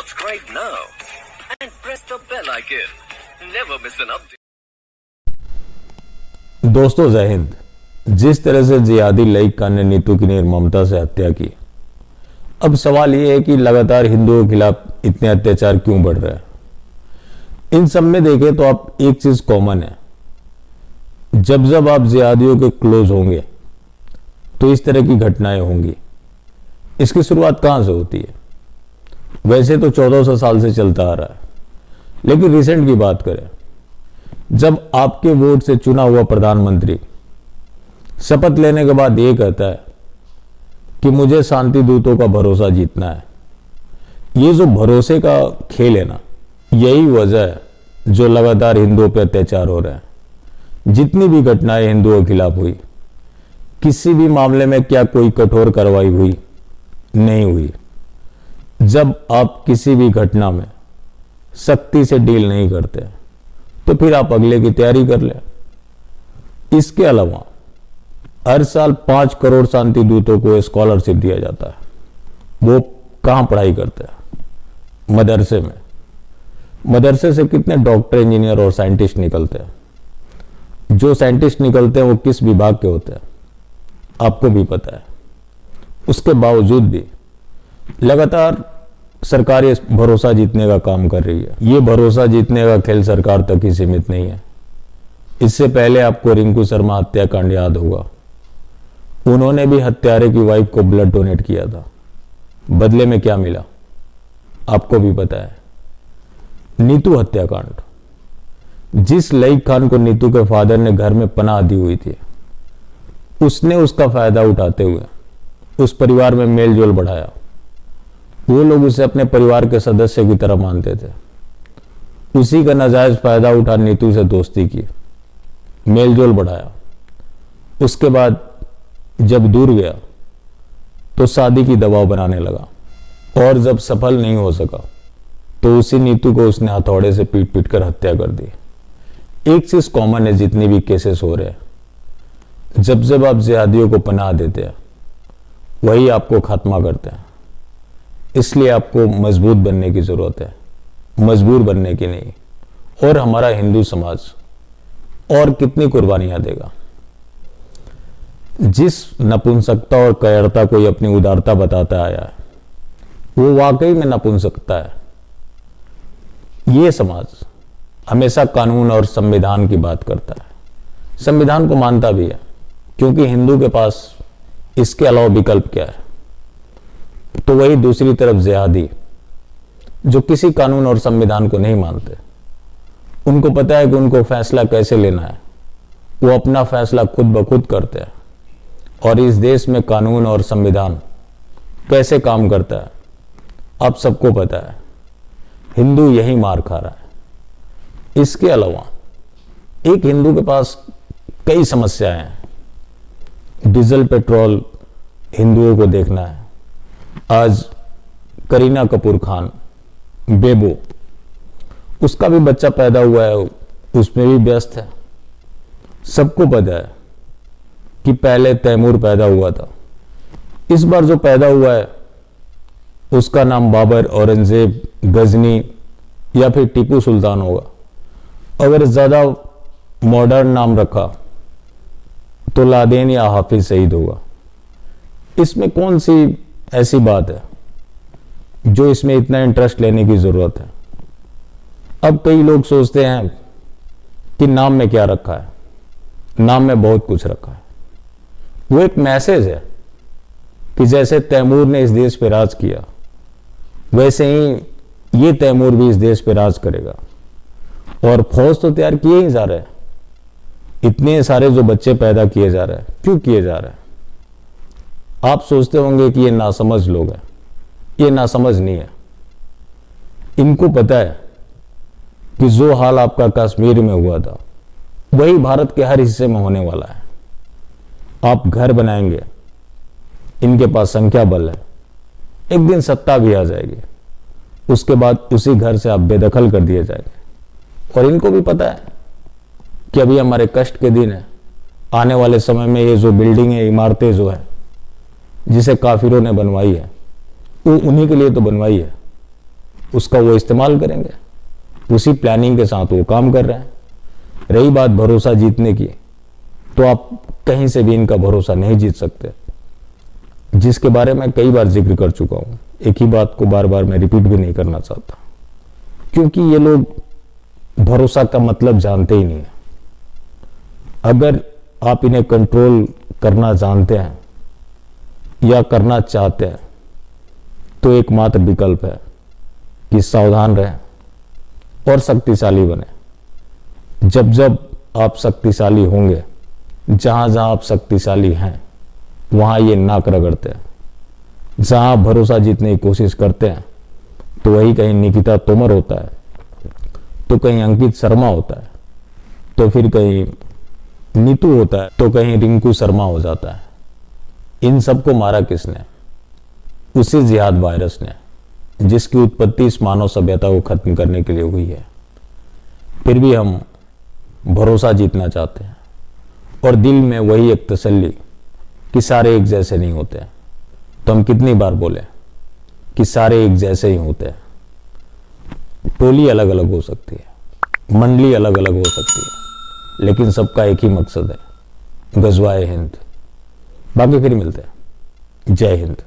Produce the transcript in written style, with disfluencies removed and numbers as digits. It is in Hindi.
Subscribe now and press the bell icon. Never miss an update. दोस्तों जय हिंद। जिस तरह से जिहादी लईक खान ने नीतू की निर्ममता से हत्या की, अब सवाल यह है कि लगातार हिंदुओं के खिलाफ इतने अत्याचार क्यों बढ़ रहे हैं। इन सब में देखें तो आप एक चीज कॉमन है, जब जब आप जिहादियों के क्लोज होंगे तो इस तरह की घटनाएं होंगी। इसकी शुरुआत कहां से होती है? वैसे तो 1400 साल से चलता आ रहा है, लेकिन रिसेंट की बात करें, जब आपके वोट से चुना हुआ प्रधानमंत्री शपथ लेने के बाद यह कहता है कि मुझे शांति दूतों का भरोसा जीतना है। ये जो भरोसे का खेल है ना, यही वजह है जो लगातार हिंदुओं पर अत्याचार हो रहे हैं। जितनी भी घटनाएं हिंदुओं के खिलाफ हुई, किसी भी मामले में क्या कोई कठोर कार्रवाई हुई? नहीं हुई। जब आप किसी भी घटना में सख्ती से डील नहीं करते तो फिर आप अगले की तैयारी कर लें। इसके अलावा हर साल 5 करोड़ शांति दूतों को स्कॉलरशिप दिया जाता है। वो कहां पढ़ाई करते हैं? मदरसे में। मदरसे से कितने डॉक्टर, इंजीनियर और साइंटिस्ट निकलते हैं? जो साइंटिस्ट निकलते हैं वो किस विभाग के होते हैं आपको भी पता है। उसके बावजूद भी लगातार सरकार ये भरोसा जीतने का काम कर रही है। ये भरोसा जीतने का खेल सरकार तक ही सीमित नहीं है। इससे पहले आपको रिंकू शर्मा हत्याकांड याद होगा। उन्होंने भी हत्यारे की वाइफ को ब्लड डोनेट किया था। बदले में क्या मिला आपको भी पता है। नीतू हत्याकांड, जिस लईक खान को नीतू के फादर ने घर में पनाह दी हुई थी, उसने उसका फायदा उठाते हुए उस परिवार में मेलजोल बढ़ाया। वो लोग उसे अपने परिवार के सदस्य की तरह मानते थे। उसी का नाजायज फायदा उठा नीतू से दोस्ती की, मेलजोल बढ़ाया। उसके बाद जब दूर गया तो शादी की दबाव बनाने लगा, और जब सफल नहीं हो सका तो उसी नीतू को उसने हथौड़े से पीट पीट कर हत्या कर दी। एक चीज कॉमन है जितनी भी केसेस हो रहे हैं, जब जब आप जिहादियों को पनाह देते हैं वही आपको खात्मा करते हैं। इसलिए आपको मजबूत बनने की जरूरत है, मजबूर बनने की नहीं। और हमारा हिंदू समाज और कितनी कुर्बानियां देगा। जिस नपुंसकता और कायरता को ये अपनी उदारता बताता आया है, वो वाकई में नपुंसकता है। ये समाज हमेशा कानून और संविधान की बात करता है, संविधान को मानता भी है, क्योंकि हिंदू के पास इसके अलावा विकल्प क्या है। तो वही दूसरी तरफ जिहादी, जो किसी कानून और संविधान को नहीं मानते, उनको पता है कि उनको फैसला कैसे लेना है। वो अपना फैसला खुद ब खुद करते हैं। और इस देश में कानून और संविधान कैसे काम करता है आप सबको पता है। हिंदू यही मार खा रहा है। इसके अलावा एक हिंदू के पास कई समस्याएं हैं। डीजल पेट्रोल हिंदुओं को देखना है। आज करीना कपूर खान, बेबो, उसका भी बच्चा पैदा हुआ है, उसमें भी व्यस्त है। सबको पता है कि पहले तैमूर पैदा हुआ था। इस बार जो पैदा हुआ है उसका नाम बाबर, औरंगजेब, गजनी या फिर टीपू सुल्तान होगा। अगर ज्यादा मॉडर्न नाम रखा तो लादेन या हाफिज सईद होगा। इसमें कौन सी ऐसी बात है जो इसमें इतना इंटरेस्ट लेने की जरूरत है? अब कई लोग सोचते हैं कि नाम में क्या रखा है, नाम में बहुत कुछ रखा है। वो एक मैसेज है कि जैसे तैमूर ने इस देश पे राज किया, वैसे ही ये तैमूर भी इस देश पे राज करेगा। और फौज तो तैयार किए ही जा रहे हैं। इतने सारे जो बच्चे पैदा किए जा रहे हैं, क्यों किए जा रहे हैं? आप सोचते होंगे कि ये नासमझ लोग हैं। ये नासमझ नहीं है। इनको पता है कि जो हाल आपका कश्मीर में हुआ था वही भारत के हर हिस्से में होने वाला है। आप घर बनाएंगे, इनके पास संख्या बल है, एक दिन सत्ता भी आ जाएगी, उसके बाद उसी घर से आप बेदखल कर दिए जाएंगे। और इनको भी पता है कि अभी हमारे कष्ट के दिन है। आने वाले समय में ये जो बिल्डिंग है, इमारतें जो है, जिसे काफिरों ने बनवाई है, वो उन्हीं के लिए तो बनवाई है। उसका वो इस्तेमाल करेंगे। उसी प्लानिंग के साथ वो काम कर रहे हैं। रही बात भरोसा जीतने की, तो आप कहीं से भी इनका भरोसा नहीं जीत सकते, जिसके बारे में कई बार जिक्र कर चुका हूं। एक ही बात को बार बार मैं रिपीट भी नहीं करना चाहता, क्योंकि ये लोग भरोसा का मतलब जानते ही नहीं है। अगर आप इन्हें कंट्रोल करना जानते हैं या करना चाहते हैं, तो एकमात्र विकल्प है कि सावधान रहें और शक्तिशाली बने। जब जब आप शक्तिशाली होंगे, जहां जहां आप शक्तिशाली हैं, वहां ये नाक रगड़ते हैं। जहां आप भरोसा जीतने की कोशिश करते हैं, तो वही कहीं निकिता तोमर होता है, तो कहीं अंकित शर्मा होता है, तो फिर कहीं नीतू होता है, तो कहीं रिंकू शर्मा हो जाता है। इन सबको मारा किसने? उसी जिहाद वायरस ने, जिसकी उत्पत्ति इस मानव सभ्यता को खत्म करने के लिए हुई है। फिर भी हम भरोसा जीतना चाहते हैं, और दिल में वही एक तसल्ली कि सारे एक जैसे नहीं होते। तो हम कितनी बार बोले कि सारे एक जैसे ही होते हैं। टोली अलग अलग हो सकती है, मंडली अलग अलग हो सकती है, लेकिन सबका एक ही मकसद है, गजवाए हिंद। बाकी फिर मिलते हैं। जय हिंद।